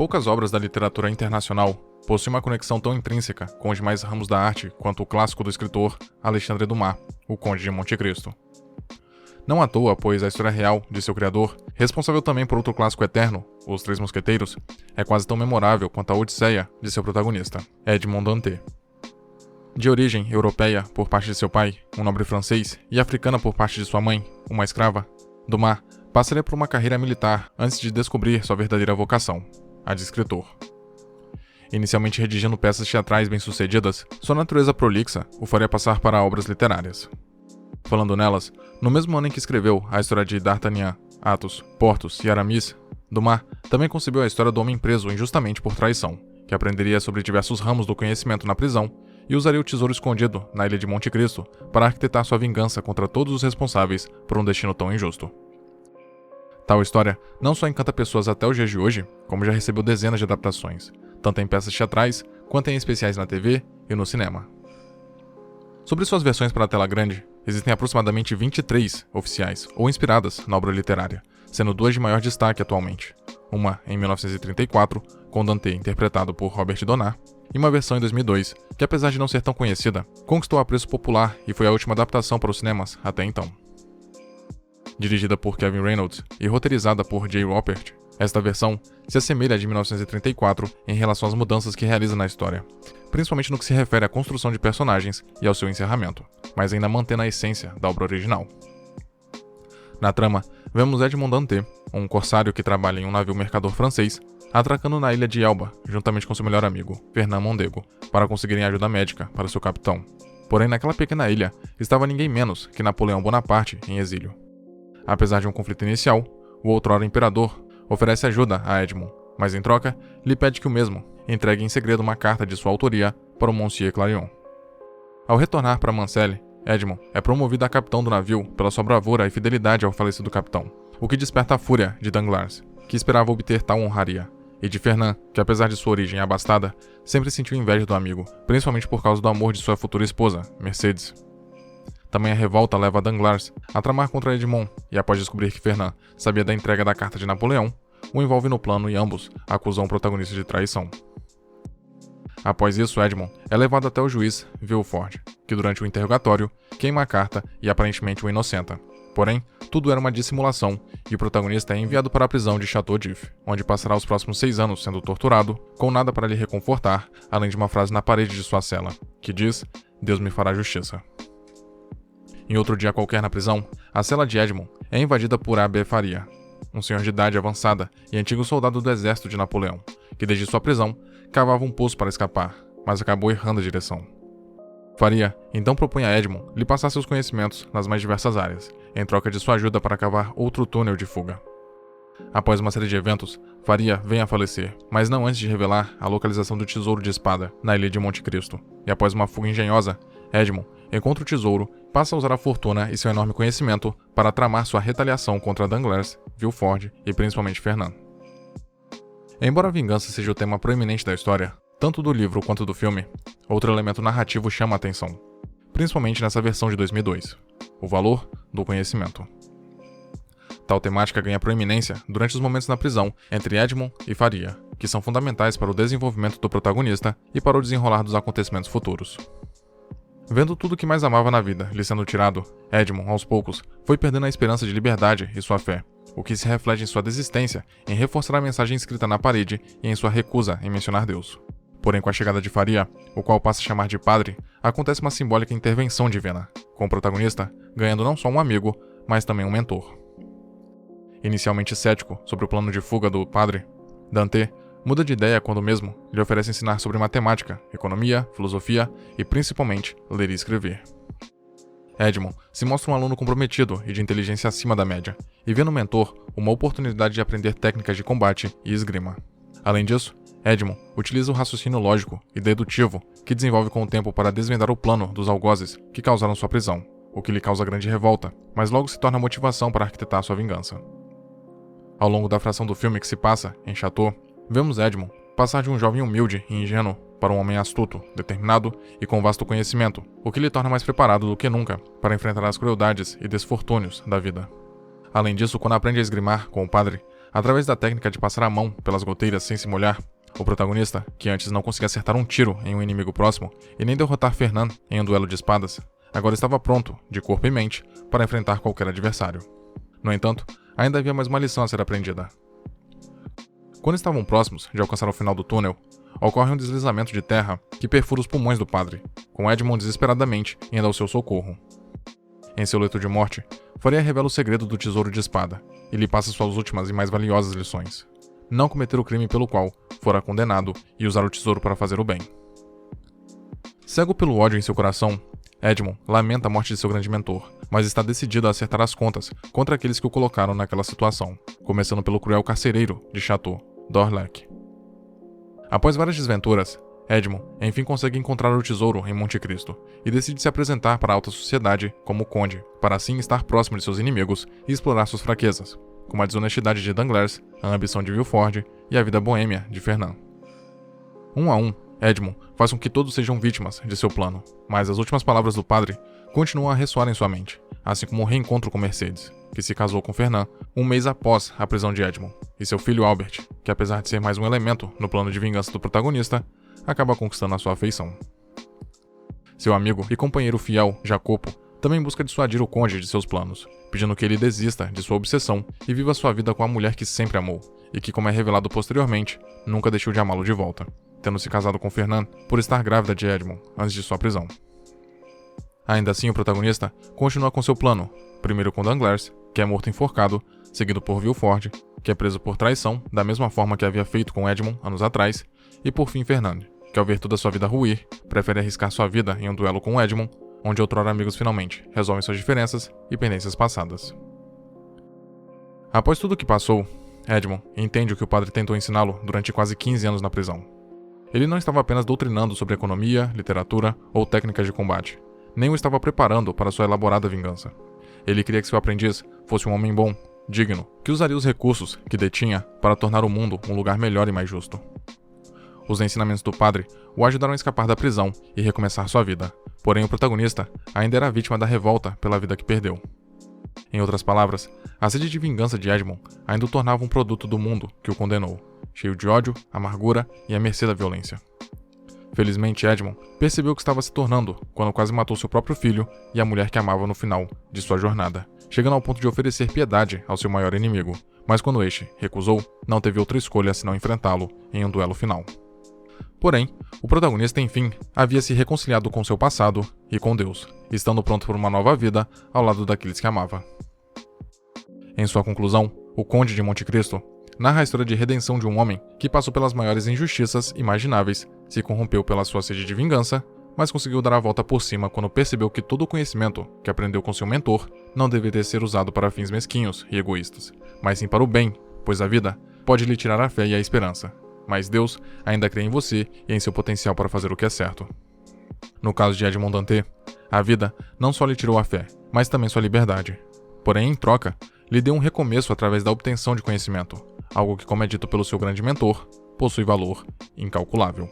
Poucas obras da literatura internacional possuem uma conexão tão intrínseca com os demais ramos da arte quanto o clássico do escritor Alexandre Dumas, O Conde de Monte Cristo. Não à toa, pois a história real de seu criador, responsável também por outro clássico eterno, Os Três Mosqueteiros, é quase tão memorável quanto a Odisseia de seu protagonista, Edmond Dantès. De origem europeia por parte de seu pai, um nobre francês, e africana por parte de sua mãe, uma escrava, Dumas passaria por uma carreira militar antes de descobrir sua verdadeira vocação, a de escritor. Inicialmente redigindo peças teatrais bem-sucedidas, sua natureza prolixa o faria passar para obras literárias. Falando nelas, no mesmo ano em que escreveu a história de D'Artagnan, Athos, Porthos e Aramis, Dumas também concebeu a história do homem preso injustamente por traição, que aprenderia sobre diversos ramos do conhecimento na prisão e usaria o tesouro escondido na ilha de Monte Cristo para arquitetar sua vingança contra todos os responsáveis por um destino tão injusto. Tal história não só encanta pessoas até os dias de hoje, como já recebeu dezenas de adaptações, tanto em peças teatrais quanto em especiais na TV e no cinema. Sobre suas versões para a tela grande, existem aproximadamente 23 oficiais ou inspiradas na obra literária, sendo duas de maior destaque atualmente. Uma em 1934, com Dantès interpretado por Robert Donat, e uma versão em 2002, que apesar de não ser tão conhecida, conquistou apreço popular e foi a última adaptação para os cinemas até então. Dirigida por Kevin Reynolds e roteirizada por Jay Roppert, esta versão se assemelha à de 1934 em relação às mudanças que realiza na história, principalmente no que se refere à construção de personagens e ao seu encerramento, mas ainda mantendo a essência da obra original. Na trama, vemos Edmond Dantès, um corsário que trabalha em um navio mercador francês, atracando na ilha de Elba, juntamente com seu melhor amigo, Fernand Mondego, para conseguirem ajuda médica para seu capitão. Porém, naquela pequena ilha, estava ninguém menos que Napoleão Bonaparte em exílio. Apesar de um conflito inicial, o outrora imperador oferece ajuda a Edmond, mas em troca, lhe pede que o mesmo entregue em segredo uma carta de sua autoria para o Monsieur Clarion. Ao retornar para Manselle, Edmond é promovido a capitão do navio pela sua bravura e fidelidade ao falecido capitão, o que desperta a fúria de Danglars, que esperava obter tal honraria, e de Fernand, que apesar de sua origem abastada, sempre sentiu inveja do amigo, principalmente por causa do amor de sua futura esposa, Mercedes. Também a revolta leva Danglars a tramar contra Edmond, e após descobrir que Fernand sabia da entrega da carta de Napoleão, o envolve no plano e ambos acusam o protagonista de traição. Após isso, Edmond é levado até o juiz Villefort, que durante o interrogatório queima a carta e aparentemente o inocenta. Porém, tudo era uma dissimulação e o protagonista é enviado para a prisão de Château d'If, onde passará os próximos 6 anos sendo torturado, com nada para lhe reconfortar, além de uma frase na parede de sua cela, que diz: "Deus me fará justiça". Em outro dia qualquer na prisão, a cela de Edmond é invadida por Abbé Faria, um senhor de idade avançada e antigo soldado do exército de Napoleão, que desde sua prisão cavava um poço para escapar, mas acabou errando a direção. Faria então propõe a Edmond lhe passar seus conhecimentos nas mais diversas áreas, em troca de sua ajuda para cavar outro túnel de fuga. Após uma série de eventos, Faria vem a falecer, mas não antes de revelar a localização do tesouro de espada na ilha de Monte Cristo, e após uma fuga engenhosa, Edmond encontra o tesouro, passa a usar a fortuna e seu enorme conhecimento para tramar sua retaliação contra Danglars, Villefort e principalmente Fernand. Embora a vingança seja o tema proeminente da história, tanto do livro quanto do filme, outro elemento narrativo chama a atenção, principalmente nessa versão de 2002, o valor do conhecimento. Tal temática ganha proeminência durante os momentos na prisão entre Edmond e Faria, que são fundamentais para o desenvolvimento do protagonista e para o desenrolar dos acontecimentos futuros. Vendo tudo o que mais amava na vida lhe sendo tirado, Edmond, aos poucos, foi perdendo a esperança de liberdade e sua fé, o que se reflete em sua desistência em reforçar a mensagem escrita na parede e em sua recusa em mencionar Deus. Porém, com a chegada de Faria, o qual passa a chamar de padre, acontece uma simbólica intervenção divina, com o protagonista ganhando não só um amigo, mas também um mentor. Inicialmente cético sobre o plano de fuga do padre, Dantès muda de ideia quando mesmo lhe oferece ensinar sobre matemática, economia, filosofia e principalmente ler e escrever. Edmond se mostra um aluno comprometido e de inteligência acima da média, e vê no mentor uma oportunidade de aprender técnicas de combate e esgrima. Além disso, Edmond utiliza o raciocínio lógico e dedutivo que desenvolve com o tempo para desvendar o plano dos algozes que causaram sua prisão, o que lhe causa grande revolta, mas logo se torna motivação para arquitetar sua vingança. Ao longo da fração do filme que se passa em Château, vemos Edmond passar de um jovem humilde e ingênuo para um homem astuto, determinado e com vasto conhecimento, o que lhe torna mais preparado do que nunca para enfrentar as crueldades e desfortúnios da vida. Além disso, quando aprende a esgrimar com o padre, Através da técnica de passar a mão pelas goteiras sem se molhar, o protagonista, que antes não conseguia acertar um tiro em um inimigo próximo e nem derrotar Fernand em um duelo de espadas, agora estava pronto, de corpo e mente, para enfrentar qualquer adversário. No entanto, ainda havia mais uma lição a ser aprendida. Quando estavam próximos de alcançar o final do túnel, ocorre um deslizamento de terra que perfura os pulmões do padre, com Edmond desesperadamente indo ao seu socorro. Em seu leito de morte, Faria revela o segredo do tesouro de espada e lhe passa suas últimas e mais valiosas lições: não cometer o crime pelo qual fora condenado e usar o tesouro para fazer o bem. Cego pelo ódio em seu coração, Edmond lamenta a morte de seu grande mentor, mas está decidido a acertar as contas contra aqueles que o colocaram naquela situação, começando pelo cruel carcereiro de Chateau, Dorlac. Após várias desventuras, Edmond enfim consegue encontrar o tesouro em Monte Cristo e decide se apresentar para a alta sociedade como conde, para assim estar próximo de seus inimigos e explorar suas fraquezas, como a desonestidade de Danglars, a ambição de Villefort e a vida boêmia de Fernand. Um a um, Edmond faz com que todos sejam vítimas de seu plano, mas as últimas palavras do padre continuam a ressoar em sua mente, assim como o reencontro com Mercedes, que se casou com Fernand um mês após a prisão de Edmond, e seu filho Albert, que apesar de ser mais um elemento no plano de vingança do protagonista, acaba conquistando a sua afeição. Seu amigo e companheiro fiel, Jacopo, também busca dissuadir o conde de seus planos, pedindo que ele desista de sua obsessão e viva sua vida com a mulher que sempre amou, e que, como é revelado posteriormente, nunca deixou de amá-lo de volta, tendo se casado com Fernand por estar grávida de Edmond antes de sua prisão. Ainda assim, o protagonista continua com seu plano, primeiro com Danglars, que é morto enforcado, seguido por Villefort, que é preso por traição, da mesma forma que havia feito com Edmond anos atrás, e por fim Fernand, que ao ver toda sua vida ruir, prefere arriscar sua vida em um duelo com Edmond, onde outrora amigos finalmente resolvem suas diferenças e pendências passadas. Após tudo o que passou, Edmond entende o que o padre tentou ensiná-lo durante quase 15 anos na prisão. Ele não estava apenas doutrinando sobre economia, literatura ou técnicas de combate, nem o estava preparando para sua elaborada vingança. Ele queria que seu aprendiz fosse um homem bom, digno, que usaria os recursos que detinha para tornar o mundo um lugar melhor e mais justo. Os ensinamentos do padre o ajudaram a escapar da prisão e recomeçar sua vida, porém o protagonista ainda era vítima da revolta pela vida que perdeu. Em outras palavras, a sede de vingança de Edmond ainda o tornava um produto do mundo que o condenou, cheio de ódio, amargura e à mercê da violência. Felizmente, Edmond percebeu o que estava se tornando quando quase matou seu próprio filho e a mulher que amava no final de sua jornada, chegando ao ponto de oferecer piedade ao seu maior inimigo, mas quando este recusou, não teve outra escolha senão enfrentá-lo em um duelo final. Porém, o protagonista enfim havia se reconciliado com seu passado e com Deus, estando pronto por uma nova vida ao lado daqueles que amava. Em sua conclusão, o Conde de Monte Cristo narra a história de redenção de um homem que passou pelas maiores injustiças imagináveis, se corrompeu pela sua sede de vingança, mas conseguiu dar a volta por cima quando percebeu que todo o conhecimento que aprendeu com seu mentor não deveria ser usado para fins mesquinhos e egoístas, mas sim para o bem, pois a vida pode lhe tirar a fé e a esperança, mas Deus ainda crê em você e em seu potencial para fazer o que é certo. No caso de Edmond Dantès, a vida não só lhe tirou a fé, mas também sua liberdade. Porém, em troca, lhe deu um recomeço através da obtenção de conhecimento, algo que, como é dito pelo seu grande mentor, possui valor incalculável.